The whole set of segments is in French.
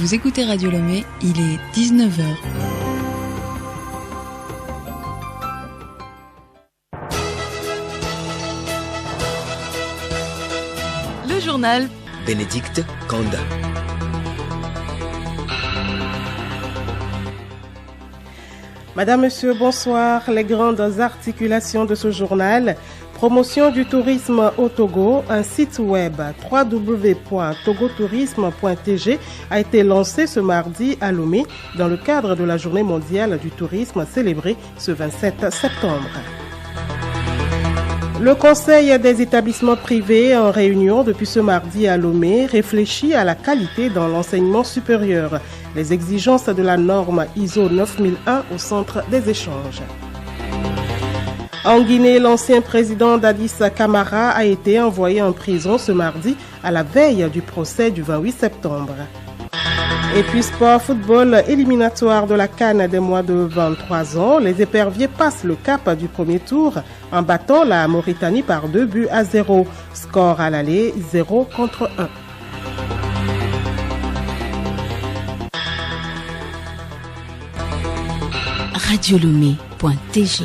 Vous écoutez Radio Lomé, il est 19h. Le journal Bénédicte Kanda. Madame, Monsieur, bonsoir. Les grandes articulations de ce journal. Promotion du tourisme au Togo. Un site web www.togotourisme.tg a été lancé ce mardi à Lomé dans le cadre de la Journée mondiale du tourisme célébrée ce 27 septembre. Le Conseil des établissements privés en réunion depuis ce mardi à Lomé réfléchit à la qualité dans l'enseignement supérieur. Les exigences de la norme ISO 9001 au centre des échanges. En Guinée, l'ancien président Dadis Camara a été envoyé en prison ce mardi à la veille du procès du 28 septembre. Et puis sport, football, éliminatoire de la CAN des moins de 23 ans. Les éperviers passent le cap du premier tour en battant la Mauritanie par 2-0. Score à l'aller 0-1. Radiolomé.tg.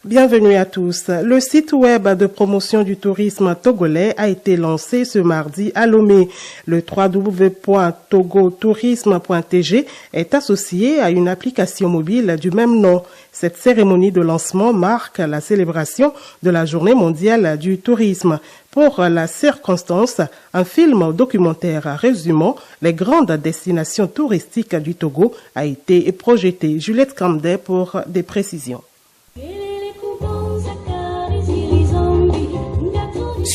Bienvenue à tous. Le site web de promotion du tourisme togolais a été lancé ce mardi à Lomé. Le www.togotourisme.tg est associé à une application mobile du même nom. Cette cérémonie de lancement marque la célébration de la Journée mondiale du tourisme. Pour la circonstance, un film documentaire résumant les grandes destinations touristiques du Togo a été projeté. Juliette Camdet pour des précisions.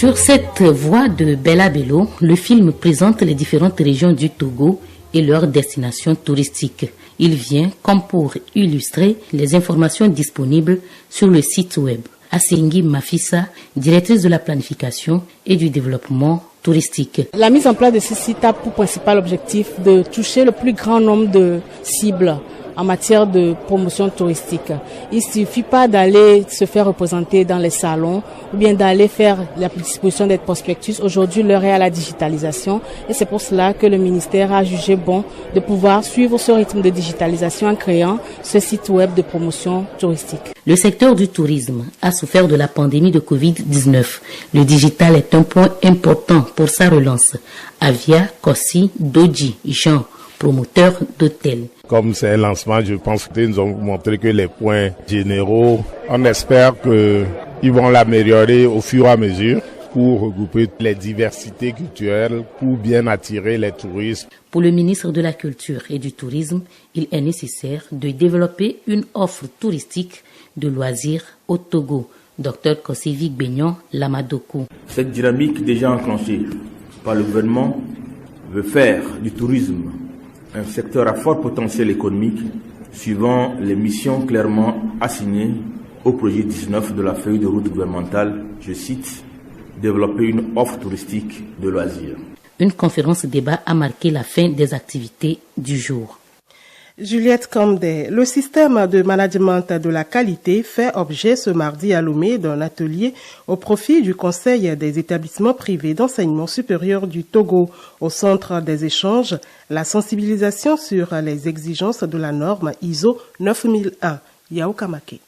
Sur cette voie de Bella Bello, le film présente les différentes régions du Togo et leurs destinations touristiques. Il vient comme pour illustrer les informations disponibles sur le site web. Asengi Mafissa, directrice de la planification et du développement touristique. La mise en place de ce site a pour principal objectif de toucher le plus grand nombre de cibles en matière de promotion touristique. Il ne suffit pas d'aller se faire représenter dans les salons ou bien d'aller faire la disposition des prospectus. Aujourd'hui, l'heure est à la digitalisation et c'est pour cela que le ministère a jugé bon de pouvoir suivre ce rythme de digitalisation en créant ce site web de promotion touristique. Le secteur du tourisme a souffert de la pandémie de Covid-19. Le digital est un point important pour sa relance. Avia, Kossi, Doji, Jean, promoteurs d'hôtels. Comme c'est un lancement, je pense qu'ils nous ont montré que les points généraux, on espère qu'ils vont l'améliorer au fur et à mesure pour regrouper les diversités culturelles, pour bien attirer les touristes. Pour le ministre de la Culture et du Tourisme, il est nécessaire de développer une offre touristique de loisirs au Togo. Dr Kosivik Benyon Lamadoko. Cette dynamique déjà enclenchée par le gouvernement veut faire du tourisme un secteur à fort potentiel économique, suivant les missions clairement assignées au projet 19 de la feuille de route gouvernementale, je cite, développer une offre touristique de loisirs. Une conférence débat a marqué la fin des activités du jour. Juliette Camdet, le système de management de la qualité fait objet ce mardi à Lomé d'un atelier au profit du Conseil des établissements privés d'enseignement supérieur du Togo. Au centre des échanges, la sensibilisation sur les exigences de la norme ISO 9001. Yao Kamake.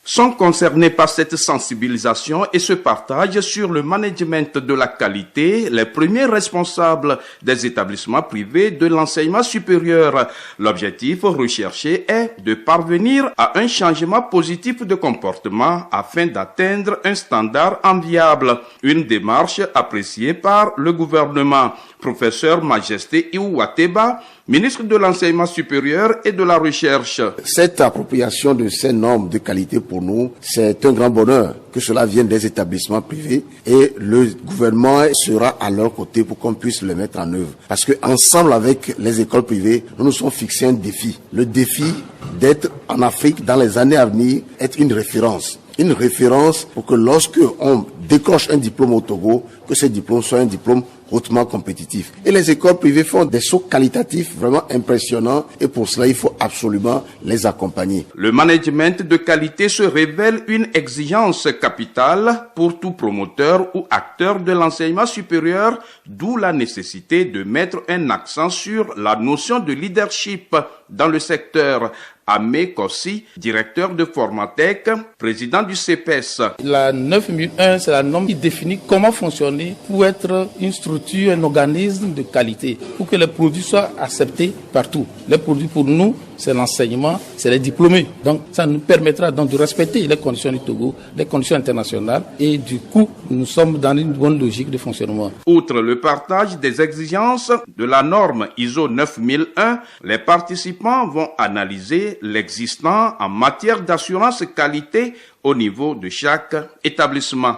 Sont concernés par cette sensibilisation et ce partage sur le management de la qualité les premiers responsables des établissements privés de l'enseignement supérieur. L'objectif recherché est de parvenir à un changement positif de comportement afin d'atteindre un standard enviable. Une démarche appréciée par le gouvernement. Professeur Majesté Iouateba, ministre de l'Enseignement supérieur et de la Recherche. Cette appropriation de ces normes de qualité pour nous, c'est un grand bonheur que cela vienne des établissements privés et le gouvernement sera à leur côté pour qu'on puisse le mettre en œuvre. Parce que ensemble avec les écoles privées, nous nous sommes fixés un défi. Le défi d'être en Afrique dans les années à venir, être une référence. Une référence pour que lorsque on décroche un diplôme au Togo, que ce diplôme soit un diplôme hautement compétitif. Et les écoles privées font des sauts qualitatifs vraiment impressionnants et pour cela, il faut absolument les accompagner. Le management de qualité se révèle une exigence capitale pour tout promoteur ou acteur de l'enseignement supérieur, d'où la nécessité de mettre un accent sur la notion de leadership dans le secteur. Amé Kossi, directeur de Formatec, président du CEPES. La 9001, c'est la norme qui définit comment fonctionner pour être une structure, un organisme de qualité, pour que les produits soient acceptés partout. Les produits pour nous, c'est l'enseignement, c'est les diplômés. Donc ça nous permettra donc de respecter les conditions du Togo, les conditions internationales et du coup, nous sommes dans une bonne logique de fonctionnement. Outre le partage des exigences de la norme ISO 9001, les participants vont analyser l'existant en matière d'assurance qualité au niveau de chaque établissement.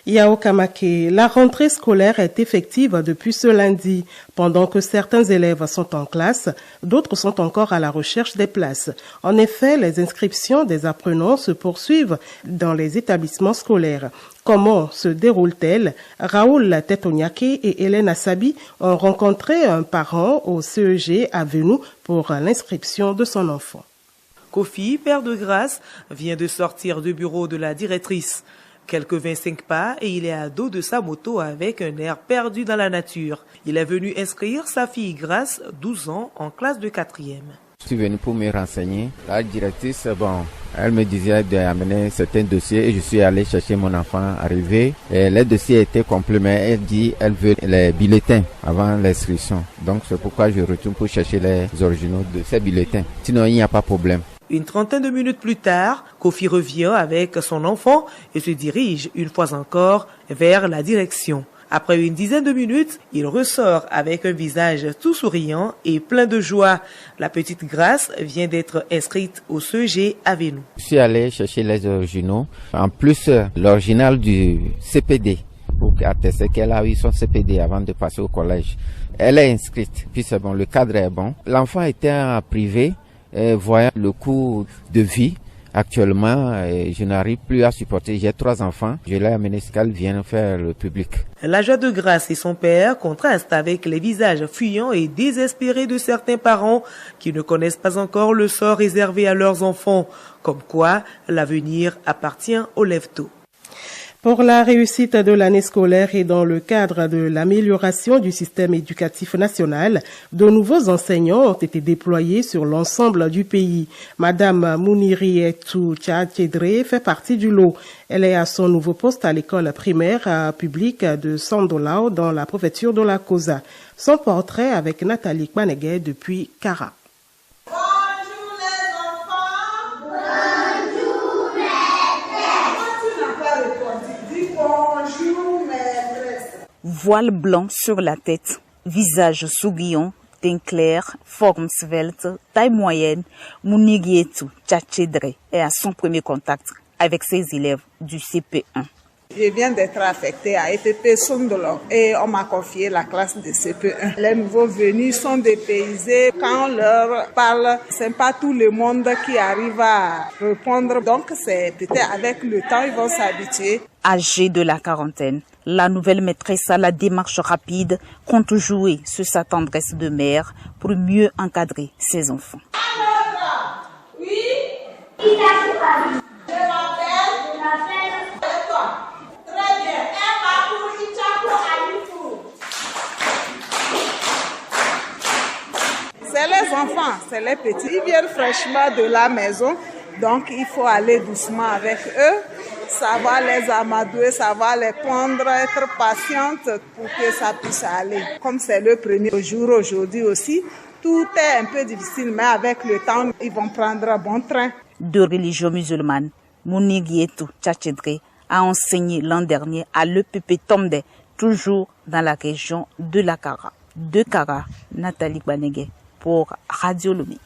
Yao Kamake, la rentrée scolaire est effective depuis ce lundi. Pendant que certains élèves sont en classe, d'autres sont encore à la recherche des places. En effet, les inscriptions des apprenants se poursuivent dans les établissements scolaires. Comment se déroule-t-elle? Raoul Tetonyake et Hélène Assabi ont rencontré un parent au CEG à Venou pour l'inscription de son enfant. Kofi, père de Grâce, vient de sortir du bureau de la directrice. Quelques 25 pas et il est à dos de sa moto avec un air perdu dans la nature. Il est venu inscrire sa fille Grâce, 12 ans, en classe de 4e. Je suis venu pour me renseigner. La directrice, elle me disait d'amener certains dossiers et je suis allé chercher mon enfant arrivé. Et les dossiers étaient complets, mais elle dit qu'elle veut les bulletins avant l'inscription. Donc c'est pourquoi je retourne pour chercher les originaux de ces bulletins. Sinon, il n'y a pas de problème. Une trentaine de minutes plus tard, Kofi revient avec son enfant et se dirige une fois encore vers la direction. Après une dizaine de minutes, il ressort avec un visage tout souriant et plein de joie. La petite Grâce vient d'être inscrite au CEG à Venou. Je suis allé chercher les originaux, en plus l'original du CPD, pour attester qu'elle a eu son CPD avant de passer au collège. Elle est inscrite, puis c'est bon, le cadre est bon. L'enfant était en privé. Voyant le coût de vie actuellement, je n'arrive plus à supporter. J'ai 3 enfants. Je l'ai amené ce qu'elle vient faire le public. La joie de Grâce et son père contrastent avec les visages fuyants et désespérés de certains parents qui ne connaissent pas encore le sort réservé à leurs enfants. Comme quoi, l'avenir appartient aux lève-tôt. Pour la réussite de l'année scolaire et dans le cadre de l'amélioration du système éducatif national, de nouveaux enseignants ont été déployés sur l'ensemble du pays. Madame Mounirietou Tchadjedre fait partie du lot. Elle est à son nouveau poste à l'école primaire publique de Sandolao dans la préfecture de la Kosa. Son portrait avec Nathalie Kwanegay depuis Kara. Voile blanc sur la tête, visage souriant, teint clair, forme svelte, taille moyenne, Mounirietou Tchadjedre est à son premier contact avec ses élèves du CP1. Je viens d'être affectée à EPP Sondolo et on m'a confié la classe de CP1. Les nouveaux venus sont dépaysés. Quand on leur parle, c'est pas tout le monde qui arrive à répondre. Donc c'est peut-être avec le temps, ils vont s'habituer. Âgée de la quarantaine, la nouvelle maîtresse à la démarche rapide compte jouer sur sa tendresse de mère pour mieux encadrer ses enfants. Oui, il a tout. C'est les enfants, c'est les petits. Ils viennent fraîchement de la maison, donc il faut aller doucement avec eux, savoir les amadouer, savoir les prendre, être patiente pour que ça puisse aller. Comme c'est le premier jour aujourd'hui aussi, tout est un peu difficile, mais avec le temps, ils vont prendre un bon train. De religion musulmane, Mounirietou Tchadjedre a enseigné l'an dernier à l'EPP Tomde, toujours dans la région de la Kara. De Kara, Nathalie Kwanegay pour Radio Lomé.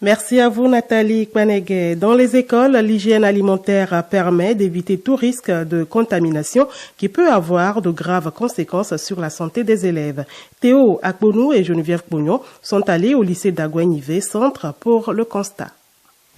Merci à vous Nathalie Kwanegay. Dans les écoles, l'hygiène alimentaire permet d'éviter tout risque de contamination qui peut avoir de graves conséquences sur la santé des élèves. Théo Akbonou et Geneviève Pognon sont allés au lycée d'Aguenivé Centre pour le constat.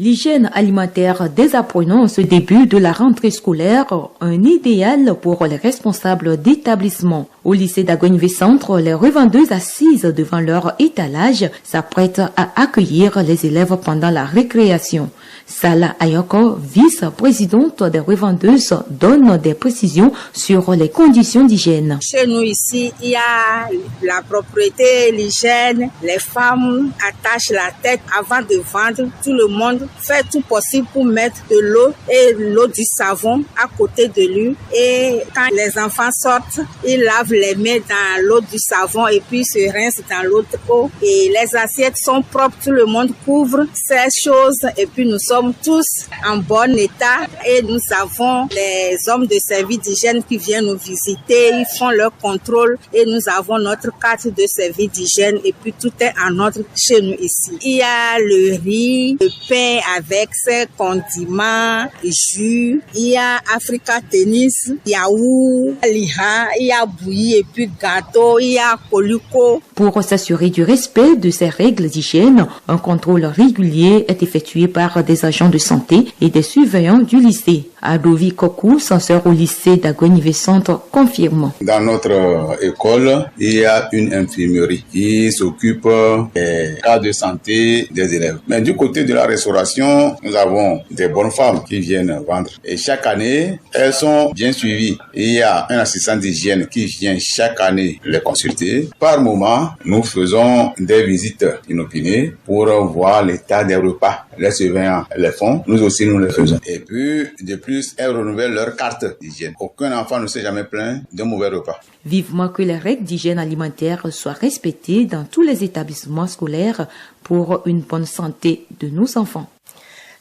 L'hygiène alimentaire des apprenants en ce début de la rentrée scolaire, un idéal pour les responsables d'établissement. Au lycée d'Agognvé Centre, les revendeuses assises devant leur étalage s'apprêtent à accueillir les élèves pendant la récréation. Sala Ayoko, vice-présidente des revendeuses, donne des précisions sur les conditions d'hygiène. Chez nous ici, il y a la propreté, l'hygiène. Les femmes attachent la tête avant de vendre. Tout le monde fait tout possible pour mettre de l'eau et l'eau du savon à côté de lui. Et quand les enfants sortent, ils lavent les mains dans l'eau du savon et puis se rincent dans l'autre eau. Et les assiettes sont propres, tout le monde couvre ces choses et puis nous sommes tous en bon état et nous avons les hommes de service d'hygiène qui viennent nous visiter, ils font leur contrôle et nous avons notre carte de service d'hygiène et puis tout est en ordre chez nous ici. Il y a le riz, le pain avec ses condiments, jus, il y a Africa Tennis, yaourt, liha, il y a bouillie et puis gâteau, il y a coluco. Pour s'assurer du respect de ces règles d'hygiène, un contrôle régulier est effectué par des agents de santé et des surveillants du lycée. Adovi Kokou, censeur au lycée d'Agognvé Centre, confirme. Dans notre école, il y a une infirmerie qui s'occupe des cas de santé des élèves. Mais du côté de la restauration, nous avons des bonnes femmes qui viennent vendre. Et chaque année, elles sont bien suivies. Il y a un assistant d'hygiène qui vient chaque année les consulter. Par moment, nous faisons des visites inopinées pour voir l'état des repas. Les surveillants les font, nous aussi nous les faisons. Et puis, de plus, elles renouvellent leur carte d'hygiène. Aucun enfant ne s'est jamais plaint d'un mauvais repas. Vivement que les règles d'hygiène alimentaire soient respectées dans tous les établissements scolaires pour une bonne santé de nos enfants.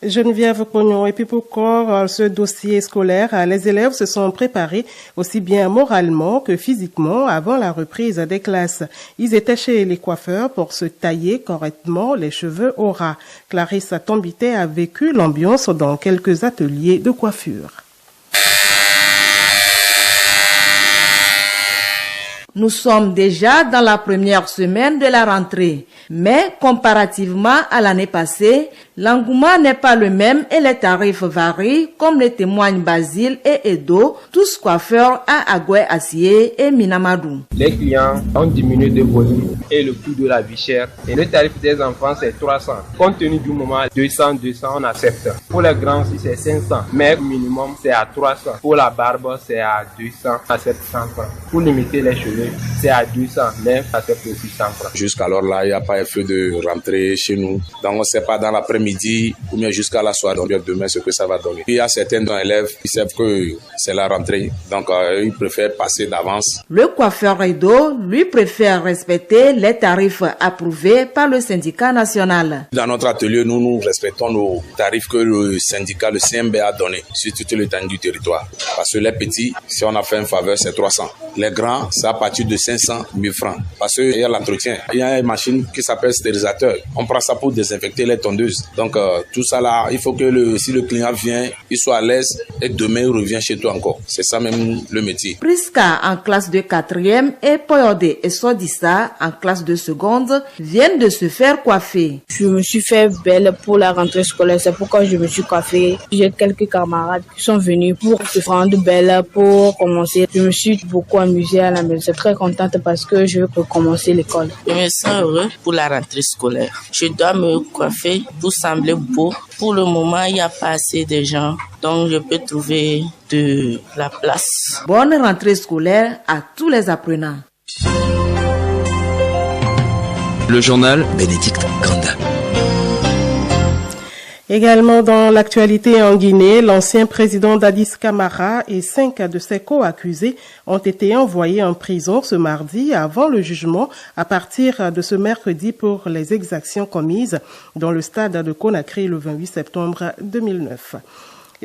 Geneviève Cognon, et puis pour clore ce dossier scolaire, les élèves se sont préparés aussi bien moralement que physiquement avant la reprise des classes. Ils étaient chez les coiffeurs pour se tailler correctement les cheveux au ras. Clarisse Tombité a vécu l'ambiance dans quelques ateliers de coiffure. Nous sommes déjà dans la première semaine de la rentrée, mais comparativement à l'année passée, l'engouement n'est pas le même et les tarifs varient, comme le témoignent Basile et Edo, tous coiffeurs à Agoué Assié et Minamadou. Les clients ont diminué de volume et le coût de la vie chère. Et le tarif des enfants, c'est 300. Compte tenu du moment, 200, on accepte. Pour les grands, si c'est 500, mais minimum, c'est à 300. Pour la barbe, c'est à 200, à 700 francs. Pour limiter les cheveux, c'est à 200, mais ça c'est pour 600 francs. Jusqu'alors là, il n'y a pas effet de rentrer chez nous. Donc on ne sait pas dans l'après-midi ou bien jusqu'à la soirée, donc demain ce que ça va donner. Il y a certains élèves qui savent que c'est la rentrée, donc ils préfèrent passer d'avance. Le coiffeur Edo, lui, préfère respecter les tarifs approuvés par le syndicat national. Dans notre atelier, nous respectons nos tarifs que le syndicat, le CMB a donné sur toute l'étendue du territoire. Parce que les petits, si on a fait une faveur, c'est 300. Les grands, c'est à partir de 500 000 francs. Parce qu'il y a l'entretien. Il y a une machine qui s'appelle stérilisateur. On prend ça pour désinfecter les tondeuses. Donc tout ça là, il faut que si le client vient, il soit à l'aise et demain il revient chez toi encore. C'est ça même le métier. Priska en classe de 4e et Poyode et Sodissa en classe de seconde viennent de se faire coiffer. Je me suis fait belle pour la rentrée scolaire. C'est pourquoi je me suis coiffée. J'ai quelques camarades qui sont venus pour se rendre belle pour commencer. Je me suis beaucoup amusée à la maison. Je suis très contente parce que je veux recommencer l'école. Je me sens heureux pour la rentrée scolaire. Je dois me coiffer pour sembler beau. Pour le moment, il n'y a pas assez de gens, donc je peux trouver de la place. Bonne rentrée scolaire à tous les apprenants. Le journal Bénédicte Kanda. Également dans l'actualité en Guinée, l'ancien président Dadis Camara et 5 de ses co-accusés ont été envoyés en prison ce mardi avant le jugement à partir de ce mercredi pour les exactions commises dans le stade de Conakry le 28 septembre 2009.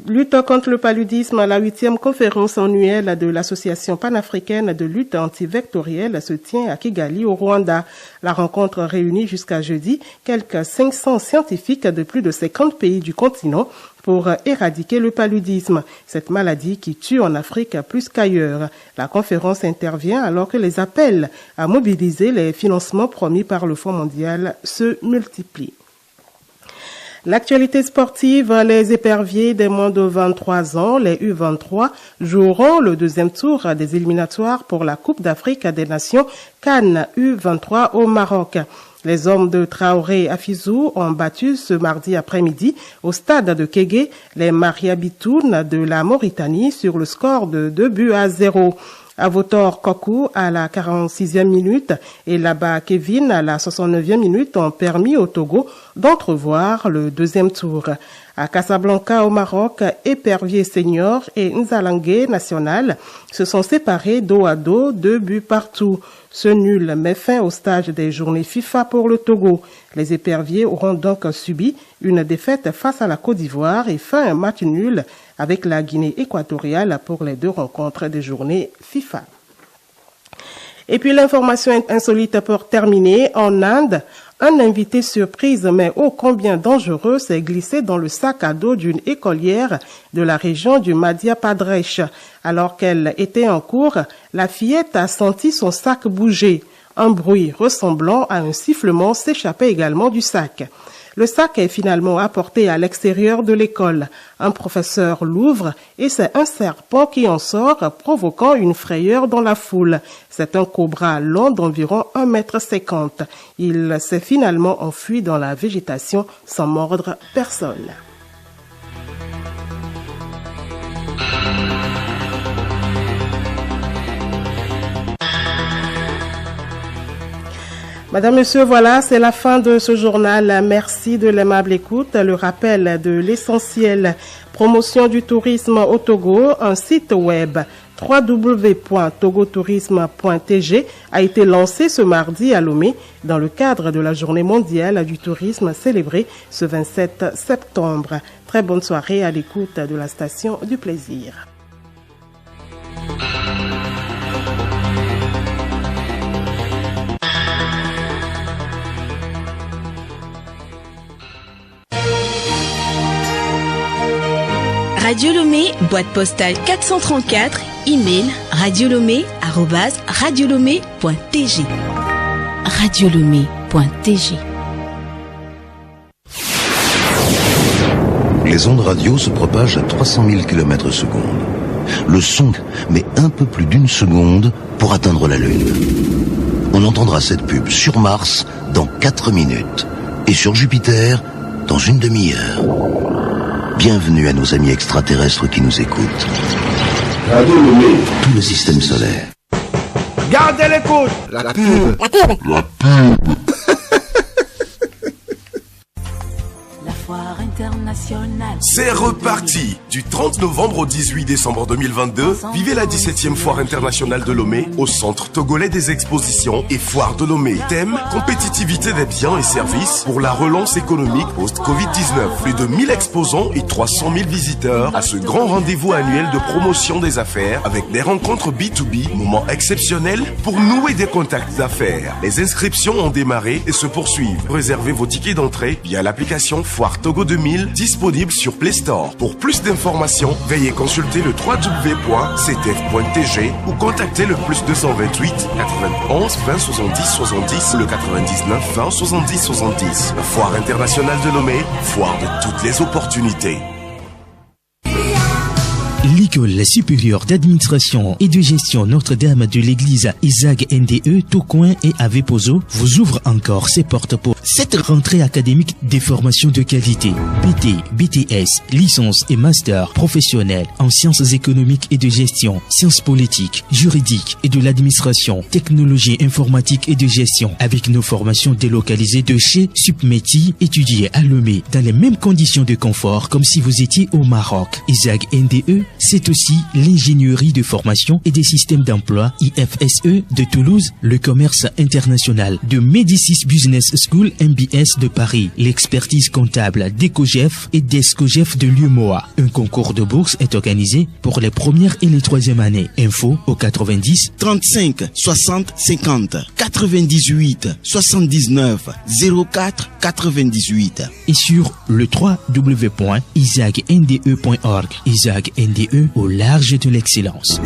Lutte contre le paludisme, la 8e conférence annuelle de l'Association panafricaine de lutte antivectorielle se tient à Kigali au Rwanda. La rencontre réunit jusqu'à jeudi quelques 500 scientifiques de plus de 50 pays du continent pour éradiquer le paludisme, cette maladie qui tue en Afrique plus qu'ailleurs. La conférence intervient alors que les appels à mobiliser les financements promis par le Fonds mondial se multiplient. L'actualité sportive, les éperviers des moins de 23 ans, les U23, joueront le deuxième tour des éliminatoires pour la Coupe d'Afrique des Nations CAN U23 au Maroc. Les hommes de Traoré Afizou ont battu ce mardi après-midi au stade de Kégué les Mariabitoun de la Mauritanie sur le score de 2-0. Avotor Kokou à la 46e minute et Laba Kevin à la 69e minute ont permis au Togo d'entrevoir le deuxième tour. À Casablanca au Maroc, Épervier Senior et Nzalangue National se sont séparés dos à dos, 2 buts partout. Ce nul met fin au stage des journées FIFA pour le Togo. Les Éperviers auront donc subi une défaite face à la Côte d'Ivoire et fait un match nul avec la Guinée équatoriale pour les 2 rencontres des journées FIFA. Et puis l'information insolite pour terminer, en Inde, un invité surprise mais ô combien dangereux s'est glissé dans le sac à dos d'une écolière de la région du Madhya Pradesh. Alors qu'elle était en cours, la fillette a senti son sac bouger. Un bruit ressemblant à un sifflement s'échappait également du sac. Le sac est finalement apporté à l'extérieur de l'école. Un professeur l'ouvre et c'est un serpent qui en sort, provoquant une frayeur dans la foule. C'est un cobra long d'environ 1,50 m. Il s'est finalement enfui dans la végétation sans mordre personne. Madame, Monsieur, voilà, c'est la fin de ce journal. Merci de l'aimable écoute. Le rappel de l'essentiel. Promotion du tourisme au Togo, un site web www.togotourisme.tg a été lancé ce mardi à Lomé dans le cadre de la Journée mondiale du tourisme célébrée ce 27 septembre. Très bonne soirée à l'écoute de la station du plaisir. Radio Lomé, boîte postale 434, email radiolomé@radiolomé.tg. Radiolomé.tg. Les ondes radio se propagent à 300 000 km/s. Le son met un peu plus d'1 seconde pour atteindre la Lune. On entendra cette pub sur Mars dans 4 minutes et sur Jupiter dans une demi-heure. Bienvenue à nos amis extraterrestres qui nous écoutent. Radio Lomé, tout le système solaire. Gardez l'écoute. La pub. La pub. C'est reparti! Du 30 novembre au 18 décembre 2022, vivez la 17e foire internationale de Lomé au centre togolais des expositions et foire de Lomé. Thème, compétitivité des biens et services pour la relance économique post-Covid-19. Plus de 1000 exposants et 300 000 visiteurs à ce grand rendez-vous annuel de promotion des affaires avec des rencontres B2B, moments exceptionnels pour nouer des contacts d'affaires. Les inscriptions ont démarré et se poursuivent. Réservez vos tickets d'entrée via l'application Foire Togo 2000 disponible sur Play Store. Pour plus d'informations, veuillez consulter le www.ctf.tg ou contacter le +228 91 20 70 70 ou le 99 20 70 70. La Foire internationale de Lomé, foire de toutes les opportunités. L'École supérieure d'administration et de gestion Notre-Dame de l'Église Isaac NDE, Tocoin et Avepozo vous ouvre encore ses portes pour cette rentrée académique des formations de qualité. PT, BTS, licence et master professionnels en sciences économiques et de gestion, sciences politiques, juridiques et de l'administration, technologie informatique et de gestion avec nos formations délocalisées de chez Submeti, étudiées à Lomé dans les mêmes conditions de confort comme si vous étiez au Maroc. Isaac NDE, c'est aussi l'ingénierie de formation et des systèmes d'emploi IFSE de Toulouse, le commerce international de Médicis Business School MBS de Paris, l'expertise comptable d'EcoGEF et d'ESCOGEF de l'UMOA. Un concours de bourse est organisé pour les premières et les troisièmes années. Info au 90 35 60 50 98 79 04 98 et sur le www.isaacnde.org. Isaac NDE au large de l'excellence.